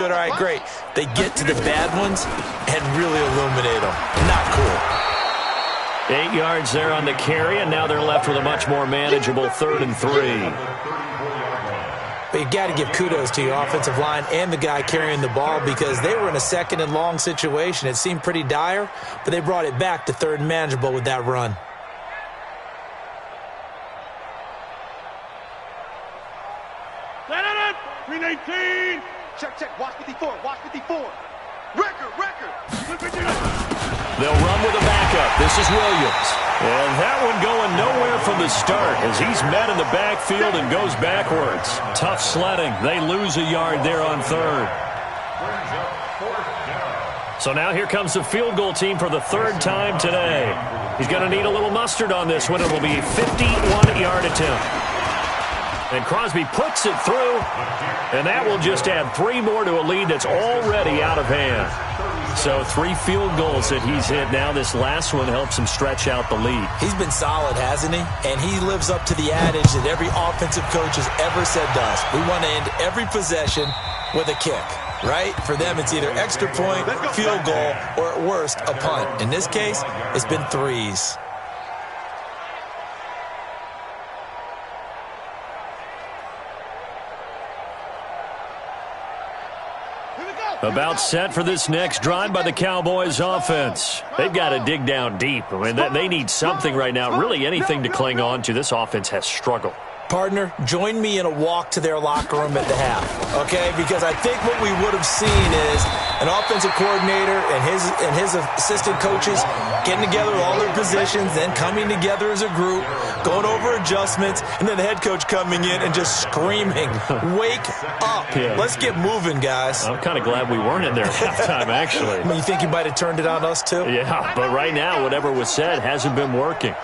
All right, great. They get to the bad ones and really illuminate them. Not cool. 8 yards there on the carry, and now they're left with a much more manageable 3rd and 3. But you got to give kudos to your offensive line and the guy carrying the ball because they were in a 2nd and long situation. It seemed pretty dire, but they brought it back to 3rd and manageable with that run. Set it up! 319! Check. Watch 54. Watch 54. Record. They'll run with a backup. This is Williams. And that one going nowhere from the start as he's met in the backfield and goes backwards. Tough sledding. They lose a yard there on 3rd. So now here comes the field goal team for the 3rd time today. He's going to need a little mustard on this one. It will be a 51-yard attempt. And Crosby puts it through, and that will just add 3 more to a lead that's already out of hand. So 3 field goals that he's hit now. This last one helps him stretch out the lead. He's been solid, hasn't he? And he lives up to the adage that every offensive coach has ever said to us. We want to end every possession with a kick, right? For them, it's either extra point, field goal, or at worst, a punt. In this case, it's been 3s. About set for this next drive by the Cowboys offense. They've got to dig down deep. I mean, they need something right now, really anything to cling on to. This offense has struggled. Partner, join me in a walk to their locker room at the half, okay? Because I think what we would have seen is an offensive coordinator and his assistant coaches getting together with all their positions, then coming together as a group, going over adjustments, and then the head coach coming in and just screaming, wake up. Yeah. Let's get moving, guys. I'm kind of glad we weren't in there at halftime, actually. I mean, you think you might have turned it on us, too? Yeah, but right now, whatever was said hasn't been working.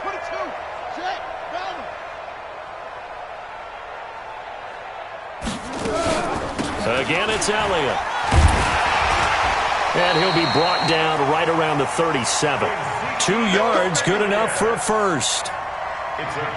Again, it's Elliott. And he'll be brought down right around the 37. 2 yards, good enough for a first.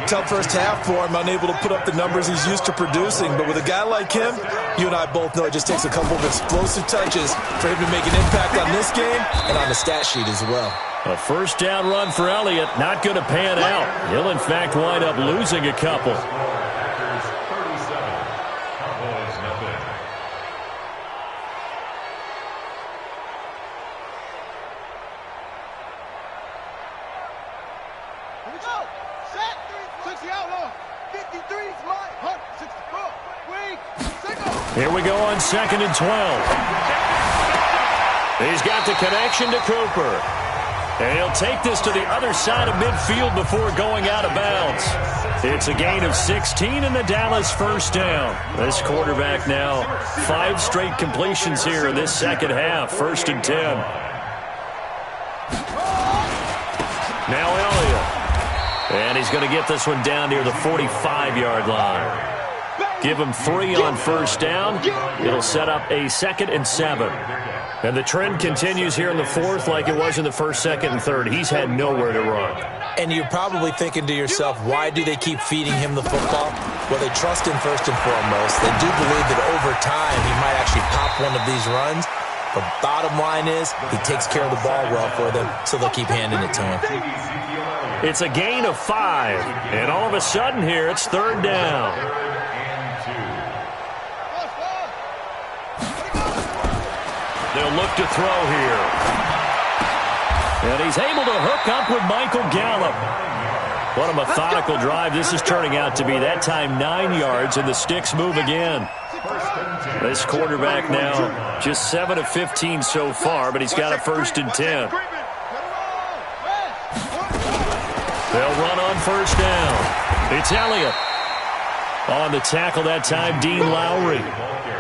Tough first half for him, unable to put up the numbers he's used to producing. But with a guy like him, you and I both know it just takes a couple of explosive touches for him to make an impact on this game and on the stat sheet as well. A first down run for Elliott, not going to pan out. He'll, in fact, wind up losing a couple. Here we go on 2nd and 12. He's got the connection to Cooper. And he'll take this to the other side of midfield before going out of bounds. It's a gain of 16 and the Dallas first down. This quarterback now 5 straight completions here in this second half. 1st and 10. Now Elliott. And he's going to get this one down near the 45-yard line. Give him 3 on first down. It'll set up a 2nd and 7. And the trend continues here in the 4th like it was in the 1st, 2nd, and 3rd. He's had nowhere to run. And you're probably thinking to yourself, why do they keep feeding him the football? Well, they trust him first and foremost. They do believe that over time he might actually pop one of these runs. But bottom line is he takes care of the ball well for them, so they'll keep handing it to him. It's a gain of 5. And all of a sudden here, it's 3rd down. They'll look to throw here. And he's able to hook up with Michael Gallup. What a methodical drive this is turning out to be. That time 9 yards, and the sticks move again. This quarterback now just 7 of 15 so far, but he's got a 1st and 10. They'll run on first down. It's Elliott. On the tackle that time, Dean Lowry.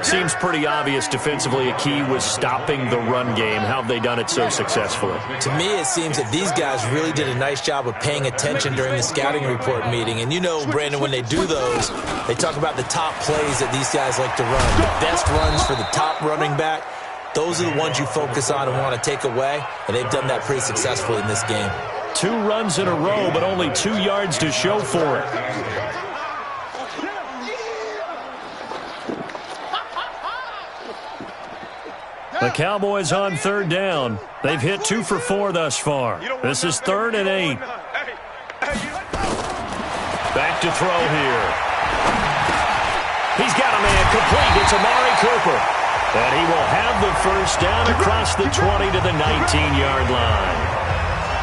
Seems pretty obvious defensively a key was stopping the run game. How have they done it so successfully? To me, it seems that these guys really did a nice job of paying attention during the scouting report meeting. And you know, Brandon, when they do those, they talk about the top plays that these guys like to run. The best runs for the top running back. Those are the ones you focus on and want to take away. And they've done that pretty successfully in this game. 2 runs in a row, but only 2 yards to show for it. The Cowboys on third down. They've hit 2 for 4 thus far. This is 3rd and 8. Back to throw here. He's got a man complete. It's Amari Cooper. And he will have the first down across the 20 to the 19-yard line.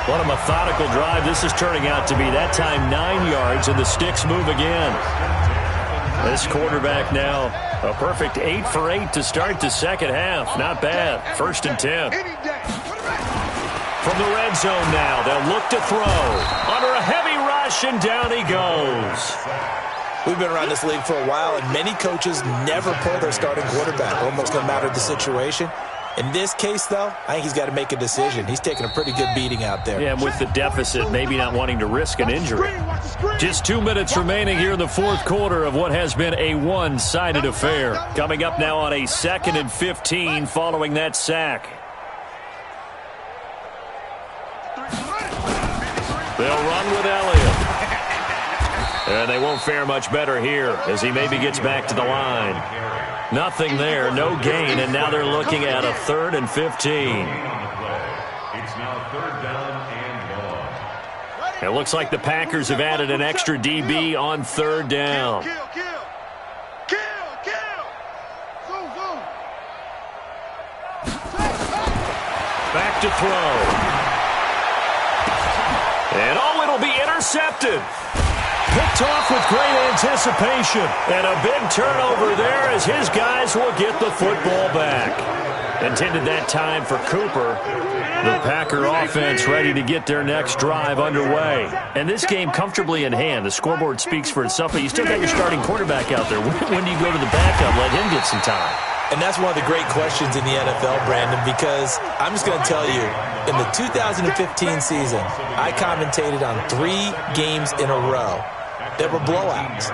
What a methodical drive this is turning out to be. That time 9 yards, and the sticks move again. This quarterback now, a perfect 8 for 8 to start the second half. Not bad. 1st and 10. From the red zone now, they'll look to throw. Under a heavy rush, and down he goes. We've been around this league for a while, and many coaches never pull their starting quarterback, almost no matter the situation. In this case, though, I think he's got to make a decision. He's taking a pretty good beating out there. Yeah, and with the deficit, maybe not wanting to risk an injury. Just 2 minutes remaining here in the 4th quarter of what has been a one-sided affair. Coming up now on a 2nd and 15 following that sack. They'll run with Elliott. And they won't fare much better here as he maybe gets back to the line. Nothing there, no gain, and now they're looking at a 3rd and 15. It's now 3rd down and long. It looks like the Packers have added an extra DB on 3rd down. Back to throw. And it'll be intercepted. Picked off with great anticipation. And a big turnover there as his guys will get the football back. Intended that time for Cooper. The Packer offense ready to get their next drive underway. And this game comfortably in hand. The scoreboard speaks for itself, but you still got your starting quarterback out there. When do you go to the backup, let him get some time? And that's one of the great questions in the NFL, Brandon, because I'm just going to tell you, in the 2015 season, I commentated on 3 games in a row that were blowouts.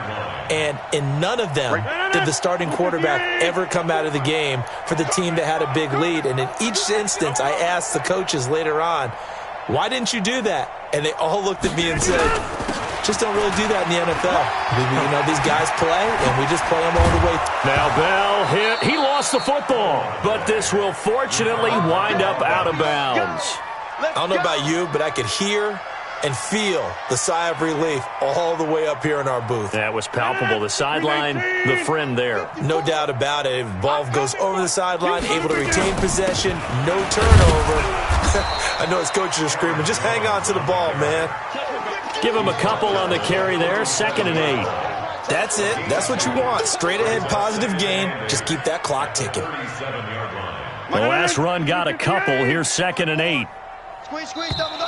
And in none of them did the starting quarterback ever come out of the game for the team that had a big lead. And in each instance, I asked the coaches later on, why didn't you do that? And they all looked at me and said, just don't really do that in the NFL. You know, these guys play, and we just play them all the way. Now Bell hit. He lost the football, but this will fortunately wind up out of bounds. I don't know about you, but I could hear and feel the sigh of relief all the way up here in our booth. That was palpable. The sideline, the friend there. No doubt about it. If the ball goes over the sideline, able to retain possession, no turnover. I know his coaches are screaming, just hang on to the ball, man. Give him a couple on the carry there. 2nd and 8. That's it. That's what you want. Straight ahead, positive gain. Just keep that clock ticking. The last run got a couple. Here's 2nd and 8. Squeeze, double.